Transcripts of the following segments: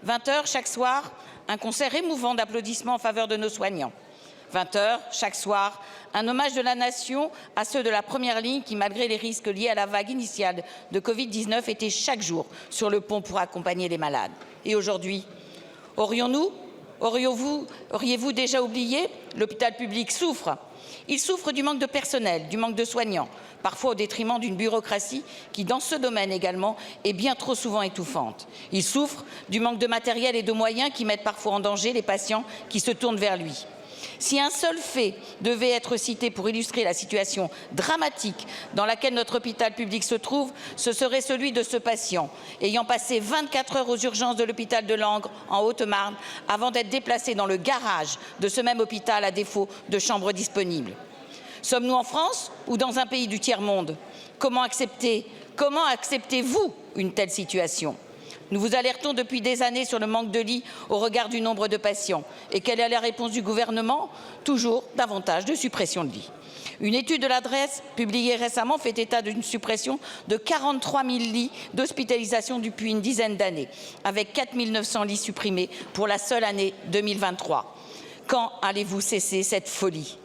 20 h chaque soir, un concert émouvant d'applaudissements en faveur de nos soignants. 20 h chaque soir, un hommage de la nation à ceux de la première ligne qui, malgré les risques liés à la vague initiale de Covid-19, étaient chaque jour sur le pont pour accompagner les malades. Et aujourd'hui, auriez-vous déjà oublié? L'hôpital public souffre. Il souffre du manque de personnel, du manque de soignants, parfois au détriment d'une bureaucratie qui, dans ce domaine également, est bien trop souvent étouffante. Il souffre du manque de matériel et de moyens qui mettent parfois en danger les patients qui se tournent vers lui. Si un seul fait devait être cité pour illustrer la situation dramatique dans laquelle notre hôpital public se trouve, ce serait celui de ce patient ayant passé 24 heures aux urgences de l'hôpital de Langres en Haute-Marne avant d'être déplacé dans le garage de ce même hôpital à défaut de chambres disponibles. Sommes-nous en France ou dans un pays du tiers-monde? Comment acceptez-vous une telle situation? Nous vous alertons depuis des années sur le manque de lits au regard du nombre de patients. Et quelle est la réponse du gouvernement? Toujours davantage de suppression de lits. Une étude de l'adresse publiée récemment fait état d'une suppression de 43 000 lits d'hospitalisation depuis une dizaine d'années, avec 4 900 lits supprimés pour la seule année 2023. Quand allez-vous cesser cette folie?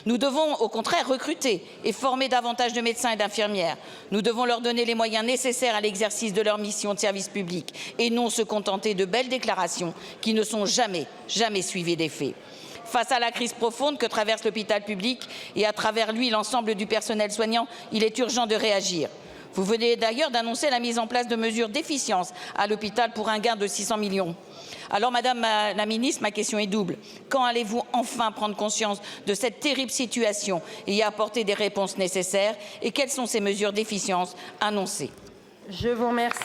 Nous devons au contraire recruter et former davantage de médecins et d'infirmières. Nous devons leur donner les moyens nécessaires à l'exercice de leur mission de service public et non se contenter de belles déclarations qui ne sont jamais suivies d'effets. Face à la crise profonde que traverse l'hôpital public et à travers lui l'ensemble du personnel soignant, il est urgent de réagir. Vous venez d'ailleurs d'annoncer la mise en place de mesures d'efficience à l'hôpital pour un gain de 600 millions. Alors, Madame la Ministre, ma question est double. Quand allez-vous enfin prendre conscience de cette terrible situation et y apporter des réponses nécessaires? Et quelles sont ces mesures d'efficience annoncées? Je vous remercie.